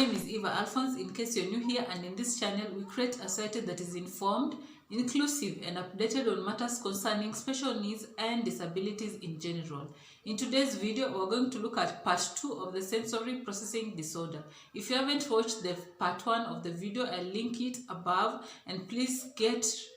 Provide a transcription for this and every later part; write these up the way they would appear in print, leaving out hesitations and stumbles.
name is Eva Alphonse, in case you're new here, and in this channel we create a society that is informed, inclusive and updated on matters concerning special needs and disabilities in general. In today's video, we're going to look at part 2 of the sensory processing disorder. If you haven't watched the part 1 of the video, I'll link it above, and please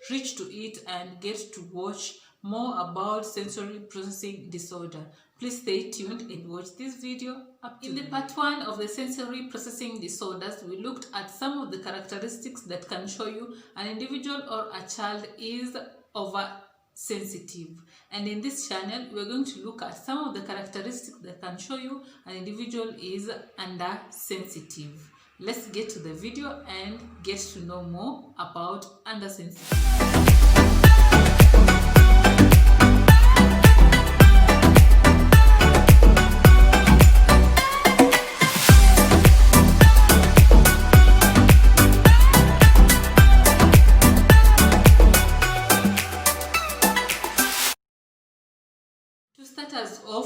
reach to it and get to watch more about sensory processing disorder. Please stay tuned and watch this video up to In the part 1 of the sensory processing disorders, we looked at some of the characteristics that can show you an individual or a child is oversensitive. And in this channel, we're going to look at some of the characteristics that can show you an individual is undersensitive. Let's get to the video and get to know more about undersensitivity.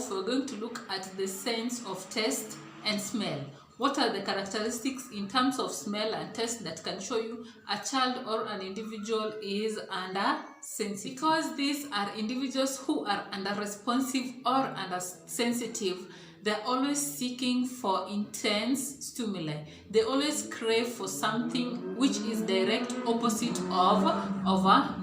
We're going to look at the sense of taste and smell. What are the characteristics in terms of smell and taste that can show you a child or an individual is undersensitive? Because these are individuals who are under-responsive or under-sensitive, they're always seeking for intense stimuli. They always crave for something which is direct opposite of a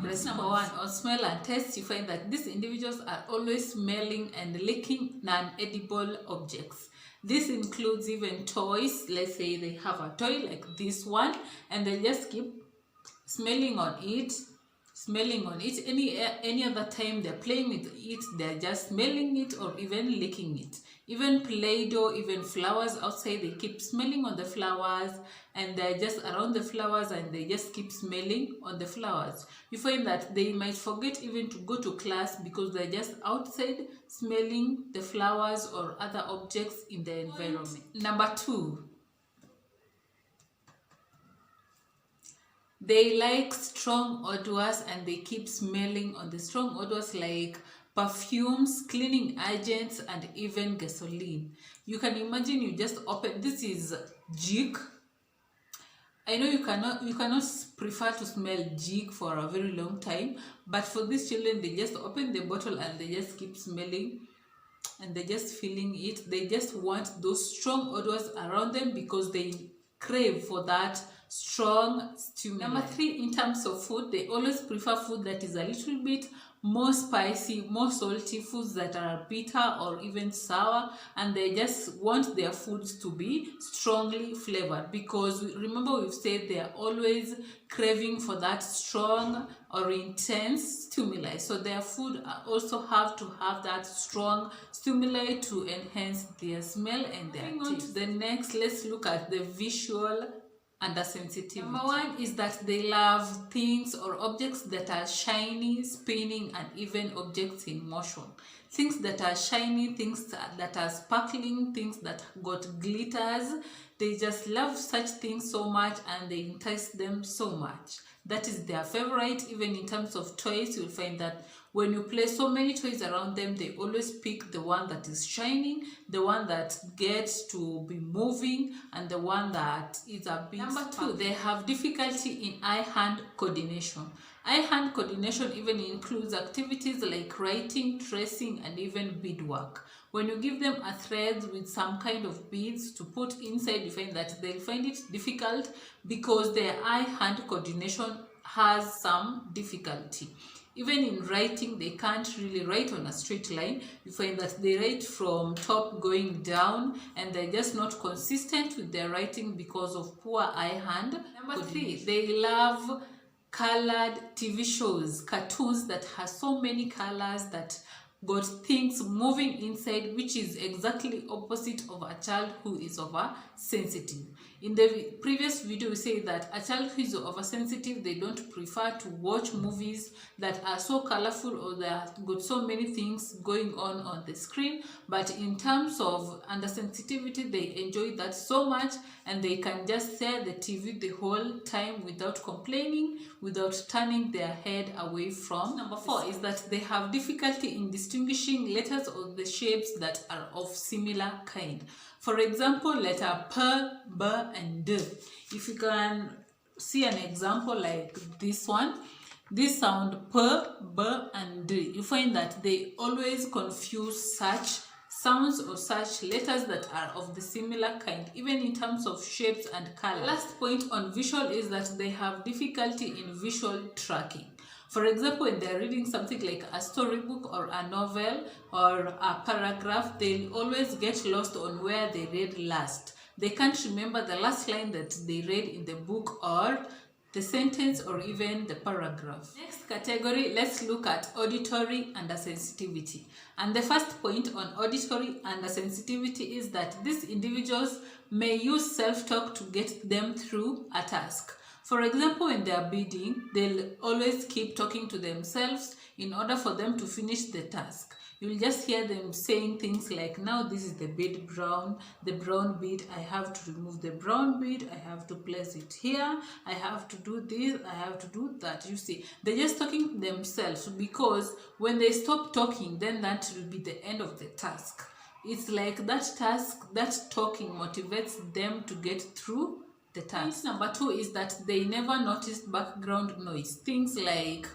response. Number 1, on smell and taste, you find that these individuals are always smelling and licking non-edible objects. This includes even toys. Let's say they have a toy like this one, and they just keep smelling on it. Any other time they're playing with it, they're just smelling it or even licking it. Even Play-Doh, even flowers outside, they keep smelling on the flowers, and they're just around the flowers and they just keep smelling on the flowers. You find that they might forget even to go to class because they're just outside smelling the flowers or other objects in the environment. Number 2, they like strong odors and they keep smelling on the strong odors like perfumes, cleaning agents, and even gasoline. You can imagine you just open, this is jik. I know you cannot prefer to smell jik for a very long time, but for these children, they just open the bottle and they just keep smelling and they just feeling it. They just want those strong odors around them because they crave for that strong stimuli. Number 3, in terms of food, they always prefer food that is a little bit more spicy, more salty, foods that are bitter or even sour, and they just want their foods to be strongly flavored because remember we've said they are always craving for that strong or intense stimuli. So their food also have to have that strong stimuli to enhance their smell and their taste. Moving on to the next, let's look at the visual undersensitivity. Number 1 is that they love things or objects that are shiny, spinning, and even objects in motion. Things that are shiny, things that are sparkling, things that got glitters. They just love such things so much and they entice them so much. That is their favorite. Even in terms of toys, you'll find that when you place so many toys around them, they always pick the one that is shining, the one that gets to be moving, and the one that is a bit. Number 2, they have difficulty in eye-hand coordination. Eye-hand coordination even includes activities like writing, tracing, and even beadwork. When you give them a thread with some kind of beads to put inside, you find that they'll find it difficult because their eye-hand coordination has some difficulty. Even in writing, they can't really write on a straight line. You find that they write from top going down, and they're just not consistent with their writing because of poor eye-hand. Number 3, they love colored TV shows, cartoons that have so many colors that got things moving inside, which is exactly opposite of a child who is oversensitive. In the previous video, we say that a child who is oversensitive, they don't prefer to watch movies that are so colorful or that got so many things going on the screen. But in terms of undersensitivity, they enjoy that so much and they can just stare at the TV the whole time without complaining, without turning their head away from. Number 4 is that they have difficulty in distinguishing letters or the shapes that are of similar kind. For example, letter P, B, and D. If you can see an example like this one, this sound P, B, and D, you find that they always confuse such sounds or such letters that are of the similar kind, even in terms of shapes and color. The last point on visual is that they have difficulty in visual tracking. For example, when they're reading something like a storybook or a novel or a paragraph, they'll always get lost on where they read last. They can't remember the last line that they read in the book or the sentence or even the paragraph. Next category, let's look at auditory undersensitivity. And the first point on auditory undersensitivity is that these individuals may use self-talk to get them through a task. For example, when they are bidding, they'll always keep talking to themselves in order for them to finish the task. You'll just hear them saying things like, now this is the brown bead, I have to remove the brown bead, I have to place it here, I have to do this, I have to do that. You see, they're just talking to themselves, because when they stop talking, then that will be the end of the task. It's like that talking motivates them to get through the task. Number 2 is that they never notice background noise. Things like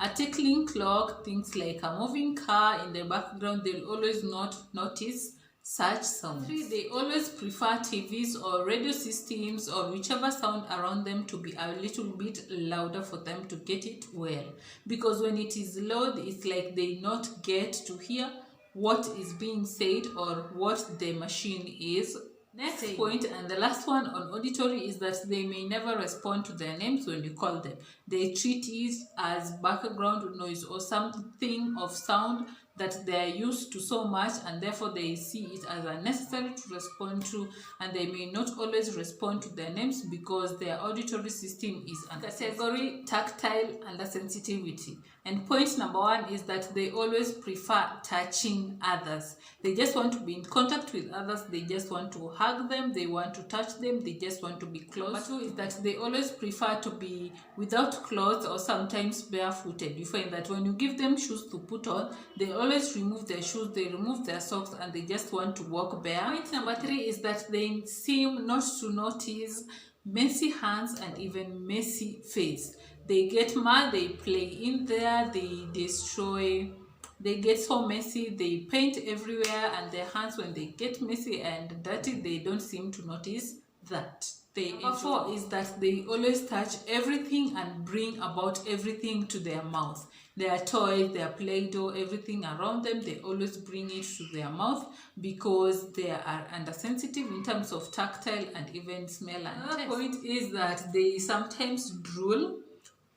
a tickling clock, things like a moving car in the background, they'll always not notice such sounds. 3, they always prefer TVs or radio systems or whichever sound around them to be a little bit louder for them to get it well. Because when it is loud, it's like they not get to hear what is being said or what the machine is. Next point and the last one on auditory is that they may never respond to their names when you call them. They treat it as background noise or something of sound that they are used to so much, and therefore they see it as unnecessary to respond to, and they may not always respond to their names because their auditory system is under category tactile undersensitivity. And point number 1 is that they always prefer touching others. They just want to be in contact with others. They just want to hug them. They want to touch them. They just want to be close. Number 2 is that they always prefer to be without clothes or sometimes barefooted. You find that when you give them shoes to put on, they always remove their shoes, they remove their socks, and they just want to walk bare. Point number 3 is that they seem not to notice messy hands and even messy face. They get mad, they play in there, they destroy, they get so messy, they paint everywhere, and their hands, when they get messy and dirty, they don't seem to notice that. Number 4 is that they always touch everything and bring about everything to their mouth. Their toys, their Play-Doh, everything around them, they always bring it to their mouth because they are undersensitive in terms of tactile and even smell and taste. Another point is that they sometimes drool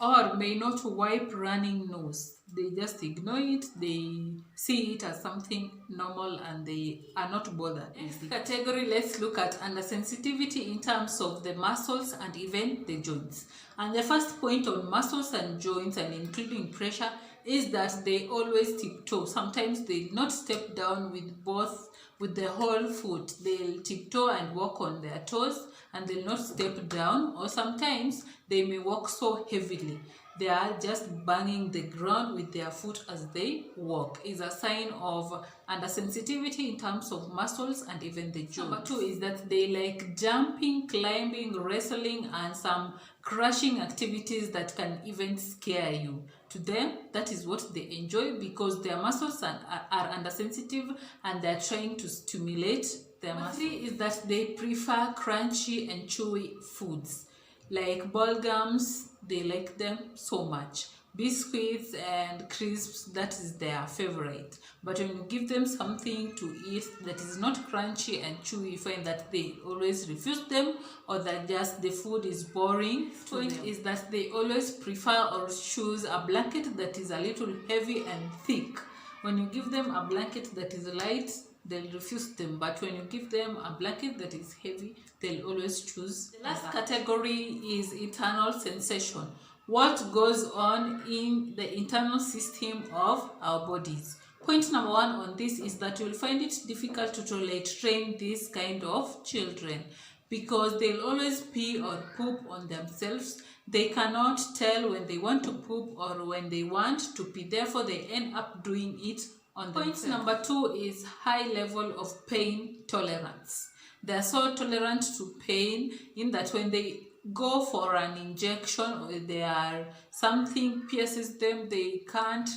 or may not wipe running nose. They just ignore it, they see it as something normal, and they are not bothered. Next category, let's look at undersensitivity in terms of the muscles and even the joints. And the first point on muscles and joints, and including pressure, is that they always tiptoe. Sometimes they not step down with the whole foot. They'll tiptoe and walk on their toes, and they'll not step down, or sometimes they may walk so heavily they are just banging the ground with their foot as they walk. Is a sign of undersensitivity in terms of muscles and even the joints. Number 2 is that they like jumping, climbing, wrestling, and some crushing activities that can even scare you. To them, that is what they enjoy because their muscles are undersensitive and they're trying to stimulate their muscles. 3 is that they prefer crunchy and chewy foods like ball gums. They like them so much. Biscuits and crisps, that is their favorite. But when you give them something to eat that is not crunchy and chewy, you find that they always refuse them, or that just the food is boring. Point is that they always prefer or choose a blanket that is a little heavy and thick. When you give them a blanket that is light, they'll refuse them, but when you give them a blanket that is heavy, they'll always choose. The last category is internal sensation. What goes on in the internal system of our bodies. Point number 1 on this is that you'll find it difficult to tolerate train this kind of children because they'll always pee or poop on themselves. They cannot tell when they want to poop or when they want to pee, therefore they end up doing it on themselves. Point number 2 is high level of pain tolerance. They are so tolerant to pain in that when they go for an injection or something pierces them, they can't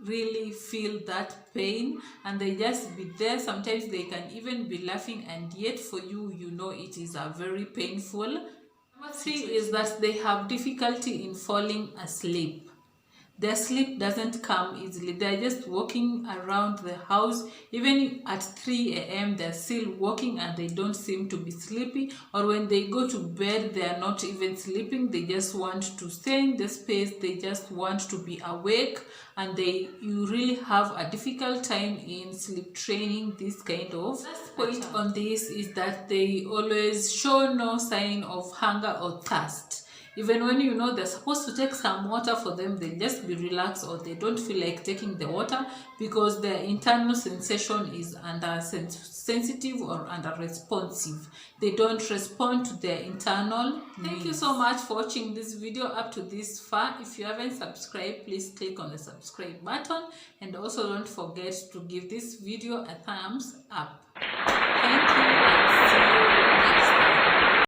really feel that pain and they just be there. Sometimes they can even be laughing, and yet for you, you know it is a very painful. Number 3 is that they have difficulty in falling asleep. Their sleep doesn't come easily. They're just walking around the house. Even at 3 a.m. they're still walking and they don't seem to be sleepy. Or when they go to bed, they're not even sleeping. They just want to stay in the space. They just want to be awake. And you really have a difficult time in sleep training this kind of. Last point on this is that they always show no sign of hunger or thirst. Even when you know they're supposed to take some water for them, they just be relaxed or they don't feel like taking the water because their internal sensation is under sensitive or under responsive. They don't respond to their internal needs. Thank you so much for watching this video up to this far. If you haven't subscribed, please click on the subscribe button, and also don't forget to give this video a thumbs up. Thank you and see you